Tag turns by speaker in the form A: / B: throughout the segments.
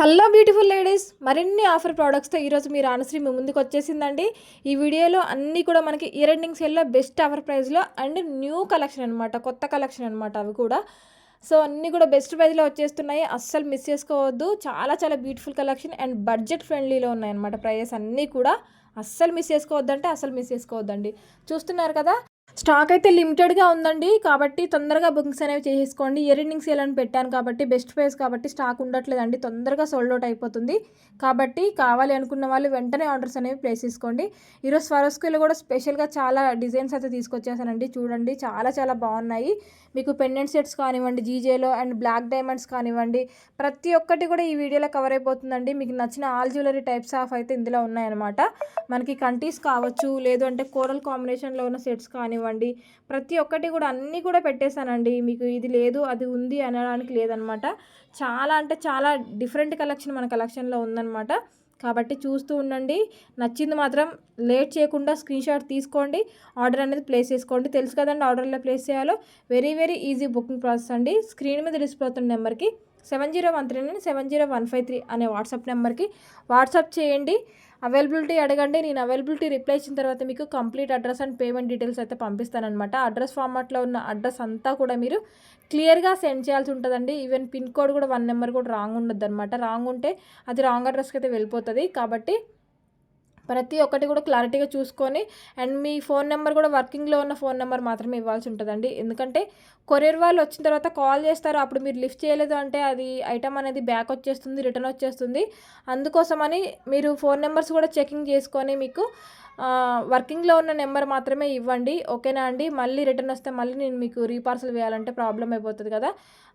A: Hello beautiful ladies, మరిన్ని offer ప్రోడక్ట్స్తో ఈరోజు మీ రాణశ్రీ మీ ముందుకు వచ్చేసిందండి. ఈ వీడియోలో అన్నీ కూడా మనకి ఇయర్ ఎండింగ్ సేల్లో బెస్ట్ ఆఫర్ ప్రైస్లో అండ్ న్యూ కలెక్షన్ అనమాట, కొత్త కలెక్షన్ అనమాట. అవి కూడా సో అన్నీ కూడా బెస్ట్ ప్రైస్లో వచ్చేస్తున్నాయి. అస్సలు మిస్ చేసుకోవద్దు. చాలా చాలా బ్యూటిఫుల్ కలెక్షన్ అండ్ బడ్జెట్ ఫ్రెండ్లీలో ఉన్నాయన్నమాట. ప్రైజెస్ అన్నీ కూడా అస్సలు మిస్ చేసుకోవద్దంటే అస్సలు మిస్ చేసుకోవద్దండి. చూస్తున్నారు కదా, స్టాక్ అయితే లిమిటెడ్గా ఉందండి. కాబట్టి తొందరగా బుకింగ్స్ అనేవి చేసేసుకోండి. ఇయర్ ఎండింగ్ సేల్ అని పెట్టాను కాబట్టి బెస్ట్ ప్రైస్ కాబట్టి స్టాక్ ఉండట్లేదండి, తొందరగా సోల్డ్ అవుట్ అయిపోతుంది. కాబట్టి కావాలి అనుకున్న వాళ్ళు వెంటనే ఆర్డర్స్ అనేవి ప్లేస్ చేసుకోండి. ఈరోజు స్వరోస్కిలో కూడా స్పెషల్గా చాలా డిజైన్స్ అయితే తీసుకొచ్చేసానండి. చూడండి, చాలా చాలా బాగున్నాయి. మీకు పెండెంట్ సెట్స్ కానివ్వండి, జీజేలో అండ్ బ్లాక్ డైమండ్స్ కానివ్వండి, ప్రతి ఒక్కటి కూడా ఈ వీడియోలో కవర్ అయిపోతుందండి. మీకు నచ్చిన ఆల్ జ్యువెలరీ టైప్స్ ఆఫ్ అయితే ఇందులో ఉన్నాయన్నమాట. మనకి కంటీస్ కావచ్చు, లేదు అంటే కోరల్ కాంబినేషన్లో ఉన్న సెట్స్ కానివ్వండి, ప్రతి ఒక్కటి కూడా అన్నీ కూడా పెట్టేశానండి. మీకు ఇది లేదు అది ఉంది అనడానికి లేదనమాట. చాలా అంటే చాలా డిఫరెంట్ కలెక్షన్ మన కలెక్షన్లో ఉందన్నమాట. కాబట్టి చూస్తూ ఉండండి. నచ్చింది మాత్రం లేట్ చేయకుండా స్క్రీన్ షాట్ తీసుకోండి, ఆర్డర్ అనేది ప్లేస్ చేసుకోండి. తెలుసు కదండి ఆర్డర్ ఎలా ప్లేస్ చేయాలో. Very very easy booking process అండి. స్క్రీన్ మీద డిస్ప్లే అవుతున్న నెంబర్కి 7013 అనే వాట్సాప్ నెంబర్కి వాట్సాప్ చేయండి. అవైలబిలిటీ అడగండి. నేను అవైలబిలిటీ రిప్లై ఇచ్చిన తర్వాత మీకు complete address and payment details అయితే పంపిస్తానమాట. అడ్రస్ ఫార్మాట్లో ఉన్న అడ్రస్ అంతా కూడా మీరు క్లియర్గా సెండ్ చేయాల్సి ఉంటుందండి. ఈవెన్ పిన్ కోడ్ కూడా 1 నెంబర్ కూడా రాంగ్ ఉండదు అనమాట. రాంగ్ ఉంటే అది రాంగ్ అడ్రస్కి అయితే వెళ్ళిపోతుంది. కాబట్టి ప్రతి ఒక్కటి కూడా క్లారిటీగా చూసుకొని అండ్ మీ ఫోన్ నెంబర్ కూడా వర్కింగ్లో ఉన్న ఫోన్ నెంబర్ మాత్రమే ఇవ్వాల్సి ఉంటుందండి. ఎందుకంటే కొరియర్ వాళ్ళు వచ్చిన తర్వాత కాల్ చేస్తారు, అప్పుడు మీరు లిఫ్ట్ చేయలేదు అంటే అది ఐటమ్ అనేది బ్యాక్ వచ్చేస్తుంది, రిటర్న్ వచ్చేస్తుంది. అందుకోసమని మీరు ఫోన్ నెంబర్స్ కూడా చెకింగ్ చేసుకొని మీకు వర్కింగ్లో ఉన్న నెంబర్ మాత్రమే ఇవ్వండి. ఓకేనా అండి? మళ్ళీ రిటర్న్ వస్తే మళ్ళీ నేను మీకు రీపార్సల్ వేయాలంటే ప్రాబ్లం అయిపోతుంది కదా.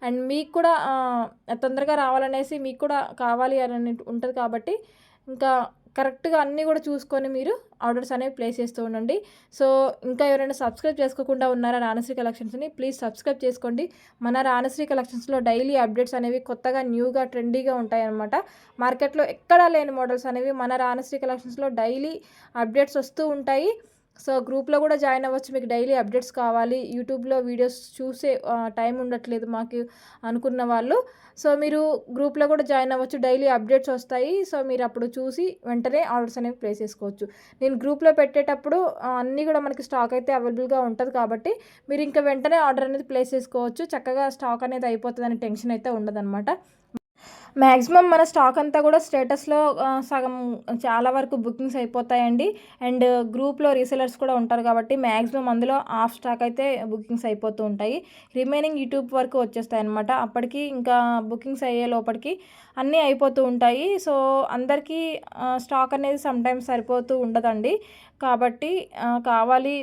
A: అండ్ మీకు కూడా తొందరగా రావాలనేసి మీకు కూడా కావాలి అని ఉంటుంది. కాబట్టి ఇంకా కరెక్ట్గా అన్నీ కూడా చూసుకొని మీరు ఆర్డర్స్ అనేవి ప్లేస్ చేస్తూ ఉండండి. సో ఇంకా ఎవరైనా సబ్స్క్రైబ్ చేసుకోకుండా ఉన్నారా రాణశ్రీ కలెక్షన్స్ని, ప్లీజ్ సబ్స్క్రైబ్ చేసుకోండి. మన రాణశ్రీ కలెక్షన్స్లో డైలీ అప్డేట్స్ అనేవి కొత్తగా న్యూగా ట్రెండీగా ఉంటాయన్నమాట. మార్కెట్లో ఎక్కడా లేని మోడల్స్ అనేవి మన రాణశ్రీ కలెక్షన్స్లో డైలీ అప్డేట్స్ వస్తూ ఉంటాయి. సో గ్రూప్లో కూడా జాయిన్ అవ్వచ్చు. మీకు డైలీ అప్డేట్స్ కావాలి, యూట్యూబ్లో వీడియోస్ చూసే టైం ఉండట్లేదు మాకు అనుకున్న వాళ్ళు, సో మీరు గ్రూప్లో కూడా జాయిన్ అవ్వచ్చు. డైలీ అప్డేట్స్ వస్తాయి. సో మీరు అప్పుడు చూసి వెంటనే ఆర్డర్స్ అనేవి ప్లేస్ చేసుకోవచ్చు. నేను గ్రూప్లో పెట్టేటప్పుడు అన్నీ కూడా మనకి స్టాక్ అయితే అవైలబుల్గా ఉంటుంది. కాబట్టి మీరు ఇంకా వెంటనే ఆర్డర్ అనేది ప్లేస్ చేసుకోవచ్చు. చక్కగా స్టాక్ అనేది అయిపోతుందని టెన్షన్ అయితే ఉండదన్నమాట. మ్యాక్సిమం మన స్టాక్ అంతా కూడా స్టేటస్లో సగం చాలా వరకు బుకింగ్స్ అయిపోతాయండి. అండ్ గ్రూప్లో రీసెలర్స్ కూడా ఉంటారు కాబట్టి మ్యాక్సిమం అందులో ఆఫ్ స్టాక్ అయితే బుకింగ్స్ అయిపోతూ ఉంటాయి. రిమైనింగ్ యూట్యూబ్ వరకు వచ్చేస్తాయి అనమాట. అప్పటికి ఇంకా బుకింగ్స్ అయ్యే లోపలికి అన్నీ అయిపోతూ ఉంటాయి. సో అందరికీ స్టాక్ అనేది సమ్టైమ్స్ సరిపోతూ ఉండదండి. కాబట్టి కావాలి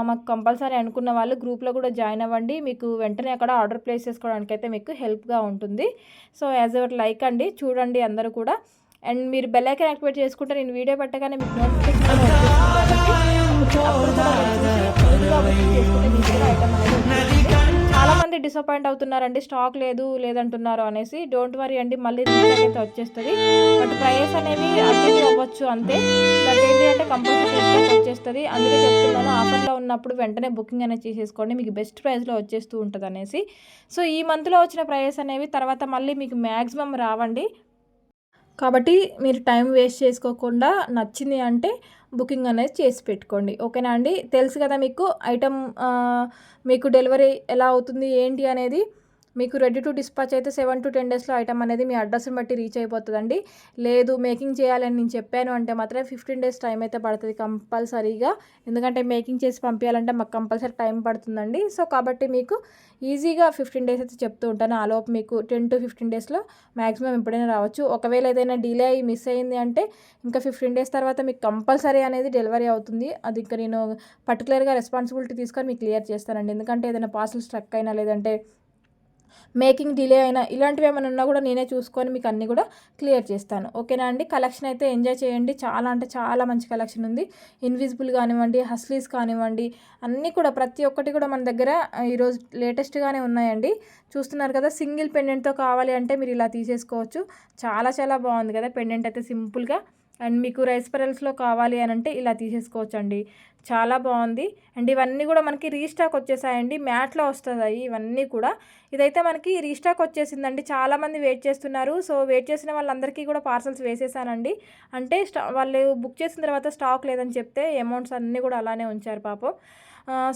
A: మాకు కంపల్సరీ అనుకున్న వాళ్ళు గ్రూప్లో కూడా జాయిన్ అవ్వండి. మీకు వెంటనే అక్కడ ఆర్డర్ ప్లేస్ చేసుకోవడానికి అయితే మీకు హెల్ప్గా ఉంటుంది. సో యాజ్ ఎవర్ లైక్ అండి, చూడండి అందరూ కూడా. అండ్ మీరు బెల్ ఐకాన్ యాక్టివేట్ చేసుకుంటే నేను వీడియో పెట్టగానే మీకు నోటిఫికేషన్ చాలామంది డిసప్పాయింట్ అవుతున్నారండి, స్టాక్ లేదు లేదంటున్నారు అనేసి. డోంట్ వరీ అండి, మళ్ళీ రీస్టాక్ అయితే వచ్చేస్తుంది. బట్ ప్రైస్ అనేవి అడ్జస్ట్ అవ్వచ్చు అంతే. బట్ ఏంటి అంటే కంపల్సరీ వచ్చేస్తుంది. అందుకే చెప్తున్నాను, ఆఫర్లో ఉన్నప్పుడు వెంటనే బుకింగ్ అనేది చేసేసుకోండి, మీకు బెస్ట్ ప్రైస్లో వచ్చేస్తూ ఉంటుంది అనేసి. సో ఈ మంత్లో వచ్చిన ప్రైస్ అనేవి తర్వాత మళ్ళీ మీకు మ్యాక్సిమం రావండి. కాబట్టి మీరు టైం వేస్ట్ చేసుకోకుండా నచ్చింది అంటే బుకింగ్ అనేది చేసి పెట్టుకోండి. ఓకేనా అండి? తెలుసు కదా మీకు ఐటమ్ మీకు డెలివరీ ఎలా అవుతుంది ఏంటి అనేది. మీకు రెడీ టు డిస్పాచ్ అయితే 7 to 10 డేస్లో ఐటమ్ అనేది మీ అడ్రస్ని బట్టి రీచ్ అయిపోతుందండి. లేదు మేకింగ్ చేయాలని నేను చెప్పాను అంటే మాత్రం 15 days టైం అయితే పడుతుంది కంపల్సరీగా. ఎందుకంటే మేకింగ్ చేసి పంపించాలంటే మాకు కంపల్సరీ టైం పడుతుందండి. సో కాబట్టి మీకు ఈజీగా 15 days అయితే చెప్తూ ఉంటాను. ఆలోపు మీకు 10 to 15 డేస్లో మ్యాక్సిమం ఎప్పుడైనా రావచ్చు. ఒకవేళ ఏదైనా డిలే అయ్యి మిస్ అయింది అంటే ఇంకా 15 days తర్వాత మీకు కంపల్సరీ అనేది డెలివరీ అవుతుంది. అది ఇంకా నేను పర్టికులర్గా రెస్పాన్సిబిలిటీ తీసుకొని మీకు క్లియర్ చేస్తానండి. ఎందుకంటే ఏదైనా పార్సల్ స్ట్రక్ అయినా లేదంటే మేకింగ్ డిలే అయినా ఇలాంటివి ఏమైనా ఉన్నా కూడా నేనే చూసుకొని మీకు అన్నీ కూడా క్లియర్ చేస్తాను. ఓకేనా అండి? కలెక్షన్ అయితే ఎంజాయ్ చేయండి. చాలా అంటే చాలా మంచి కలెక్షన్ ఉంది. ఇన్విజిబుల్ కానివ్వండి, హస్లీస్ కానివ్వండి, అన్నీ కూడా ప్రతి ఒక్కటి కూడా మన దగ్గర ఈరోజు లేటెస్ట్గానే ఉన్నాయండి. చూస్తున్నారు కదా, సింగిల్ పెండెంట్తో కావాలి అంటే మీరు ఇలా తీసేసుకోవచ్చు. చాలా చాలా బాగుంది కదా పెండెంట్ అయితే సింపుల్గా. అండ్ మీకు రైస్ పెరల్స్లో కావాలి అని అంటే ఇలా తీసేసుకోవచ్చండి. చాలా బాగుంది. అండ్ ఇవన్నీ కూడా మనకి రీస్టాక్ వచ్చేసాయండి. మ్యాట్లో వస్తాయి ఇవన్నీ కూడా. ఇదైతే మనకి రీస్టాక్ వచ్చేసిందండి. చాలామంది వెయిట్ చేస్తున్నారు. సో వెయిట్ చేసిన వాళ్ళందరికీ కూడా పార్సల్స్ వేసేసానండి. అంటే వాళ్ళు బుక్ చేసిన తర్వాత స్టాక్ లేదని చెప్తే అమౌంట్స్ అన్నీ కూడా అలానే ఉంచారు పాపం.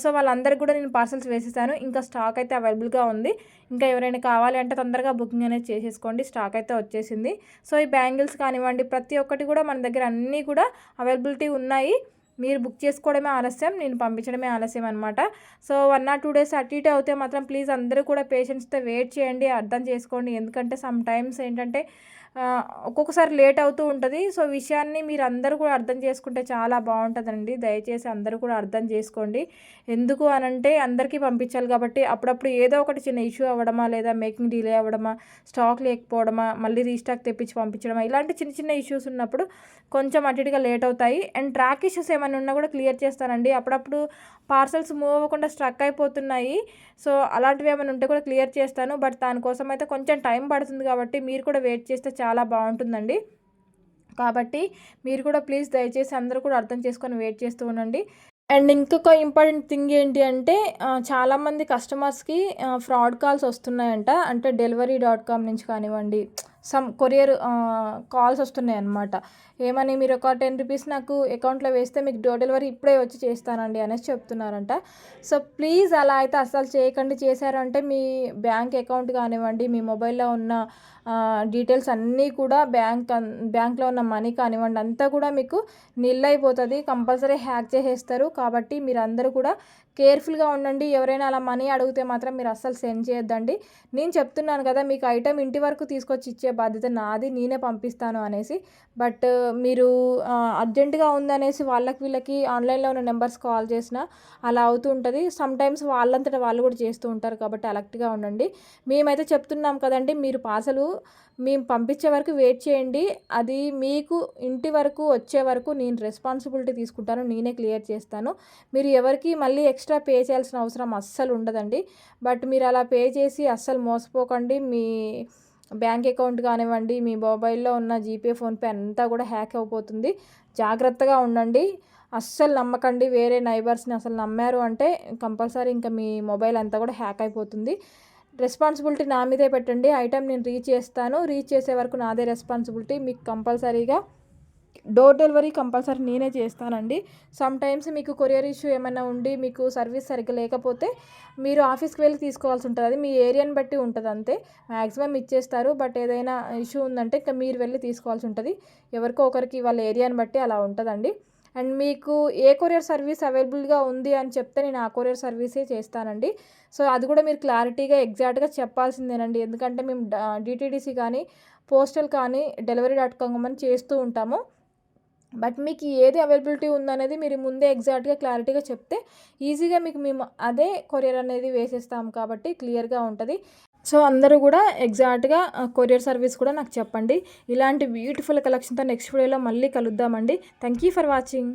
A: సో వాళ్ళందరికీ కూడా నేను పార్సల్స్ వేసేసాను. ఇంకా స్టాక్ అయితే అవైలబుల్గా ఉంది. ఇంకా ఎవరైనా కావాలి అంటే తొందరగా బుకింగ్ అనేది చేసేసుకోండి. స్టాక్ అయితే వచ్చేసింది. సో ఈ బ్యాంగిల్స్ కానివ్వండి, ప్రతి ఒక్కటి కూడా మన దగ్గర అన్నీ కూడా అవైలబిలిటీ ఉన్నాయి. మీరు బుక్ చేసుకోవడమే ఆలస్యం, నేను పంపించడమే ఆలస్యం అనమాట. సో 1 or 2 days అటు ఇటు అవుతే మాత్రం ప్లీజ్ అందరూ కూడా పేషెన్స్తో వెయిట్ చేయండి, అర్థం చేసుకోండి. ఎందుకంటే సమ్ టైమ్స్ ఏంటంటే ఒక్కొక్కసారి లేట్ అవుతూ ఉంటుంది. సో విషయాన్ని మీరు అందరూ కూడా అర్థం చేసుకుంటే చాలా బాగుంటుందండి. దయచేసి అందరూ కూడా అర్థం చేసుకోండి. ఎందుకు అనంటే అందరికీ పంపించాలి కాబట్టి అప్పుడప్పుడు ఏదో ఒకటి చిన్న ఇష్యూ అవ్వడమా, లేదా మేకింగ్ డిలే అవ్వడమా, స్టాక్ లేకపోవడమా, మళ్ళీ రీస్టాక్ తెప్పించి పంపించడమా, ఇలాంటి చిన్న చిన్న ఇష్యూస్ ఉన్నప్పుడు కొంచెం అటు ఇటుగా లేట్ అవుతాయి. అండ్ ట్రాక్ ఇష్యూస్ ఏమైనా ఉన్నా కూడా క్లియర్ చేస్తానండి. అప్పుడప్పుడు పార్సల్స్ మూవ్ అవ్వకుండా స్ట్రక్ అయిపోతున్నాయి. సో అలాంటివి ఏమైనా ఉంటే కూడా క్లియర్ చేస్తాను. బట్ దానికోసం అయితే కొంచెం టైం పడుతుంది కాబట్టి మీరు కూడా వెయిట్ చేస్తే చాలా బాగుంటుందండి. కాబట్టి మీరు కూడా ప్లీజ్ దయచేసి అందరూ కూడా అర్థం చేసుకొని వెయిట్ చేస్తూ ఉండండి. అండ్ ఇంకొక ఇంపార్టెంట్ థింగ్ ఏంటి అంటే చాలామంది కస్టమర్స్కి ఫ్రాడ్ కాల్స్ వస్తున్నాయంట. అంటే Delhivery.com నుంచి కానివ్వండి, సమ్ కొరియర్ కాల్స్ వస్తున్నాయి అన్నమాట. ఏమని, మీరు ఒక 10 రూపీస్ నాకు అకౌంట్లో వేస్తే మీకు డోర్ డెలివరీ ఇప్పుడే వచ్చి చేస్తానండి అనేసి చెప్తున్నారంట. సో ప్లీజ్ అలా అయితే అస్సలు చేయకండి. చేశారు అంటే మీ బ్యాంక్ అకౌంట్ కానివ్వండి, మీ మొబైల్లో ఉన్న డీటెయిల్స్ అన్నీ కూడా బ్యాంక్లో ఉన్న మనీ కానివ్వండి అంతా కూడా మీకు నిల్ అయిపోతుంది. కంపల్సరీ హ్యాక్ చేసేస్తారు. కాబట్టి మీరు అందరూ కూడా కేర్ఫుల్గా ఉండండి. ఎవరైనా అలా మనీ అడిగితే మాత్రం మీరు అస్సలు సెండ్ చేయొద్దండి. నేను చెప్తున్నాను కదా, మీకు ఐటెం ఇంటి వరకు తీసుకొచ్చి ఇచ్చే బాధ్యత నాది, నేనే పంపిస్తాను అనేసి. బట్ మీరు అర్జెంటుగా ఉందనేసి వీళ్ళకి ఆన్లైన్లో ఉన్న నెంబర్స్ కాల్ చేసినా అలా అవుతూ ఉంటుంది. సమ్టైమ్స్ వాళ్ళంతటా వాళ్ళు కూడా చేస్తూ ఉంటారు. కాబట్టి అలర్ట్గా ఉండండి. మేమైతే చెప్తున్నాం కదండి, మీరు పార్సలు మేము పంపించే వరకు వెయిట్ చేయండి. అది మీకు ఇంటి వరకు వచ్చే వరకు నేను రెస్పాన్సిబిలిటీ తీసుకుంటాను, నేనే క్లియర్ చేస్తాను. మీరు ఎవరికి మళ్ళీ ఎక్స్ట్రా పే చేయాల్సిన అవసరం అస్సలు ఉండదండి. బట్ మీరు అలా పే చేసి అస్సలు మోసపోకండి. మీ బ్యాంక్ అకౌంట్ కానివ్వండి, మీ మొబైల్లో ఉన్న జీపే, ఫోన్పే అంతా కూడా హ్యాక్ అయిపోతుంది. జాగ్రత్తగా ఉండండి. అస్సలు నమ్మకండి. వేరే నైబర్స్ని అసలు నమ్మారు అంటే కంపల్సరీ ఇంకా మీ మొబైల్ అంతా కూడా హ్యాక్ అయిపోతుంది. రెస్పాన్సిబిలిటీ నా మీదే పెట్టండి. ఐటెం నేను రీచ్ చేస్తాను. రీచ్ చేసే వరకు నాదే రెస్పాన్సిబిలిటీ. మీకు కంపల్సరీగా డోర్ డెలివరీ కంపల్సరీ నేనే చేస్తానండి. సమ్ టైమ్స్ మీకు కొరియర్ ఇష్యూ ఏమైనా ఉండి మీకు సర్వీస్ సరిగ్గా లేకపోతే మీరు ఆఫీస్కి వెళ్ళి తీసుకోవాల్సి ఉంటుంది. అది మీ ఏరియాని బట్టి ఉంటుంది అంతే. మ్యాక్సిమం ఇచ్చేస్తారు. బట్ ఏదైనా ఇష్యూ ఉందంటే ఇంకా మీరు వెళ్ళి తీసుకోవాల్సి ఉంటుంది. ఎవరికో ఒకరికి వాళ్ళ ఏరియాని బట్టి అలా ఉంటుందండి. అండ్ మీకు ఏ కొరియర్ సర్వీస్ అవైలబుల్గా ఉంది అని చెప్తే నేను ఆ కొరియర్ సర్వీసే చేస్తానండి. సో అది కూడా మీరు క్లారిటీగా ఎగ్జాక్ట్గా చెప్పాల్సిందేనండి. ఎందుకంటే మేము DTDC కానీ, పోస్టల్ కానీ, Delhivery.com అని చేస్తూ ఉంటాము. బట్ మీకు ఏది అవైలబిలిటీ ఉందనేది మీరు ముందే ఎగ్జాక్ట్గా క్లారిటీగా చెప్తే ఈజీగా మీకు మేము అదే కొరియర్ అనేది వేసేస్తాం కాబట్టి క్లియర్గా ఉంటుంది. సో అందరూ కూడా ఎగ్జాక్ట్గా కొరియర్ సర్వీస్ కూడా నాకు చెప్పండి. ఇలాంటి బ్యూటిఫుల్ కలెక్షన్తో నెక్స్ట్ వీడియోలో మళ్ళీ కలుద్దామండి. Thank you for watching.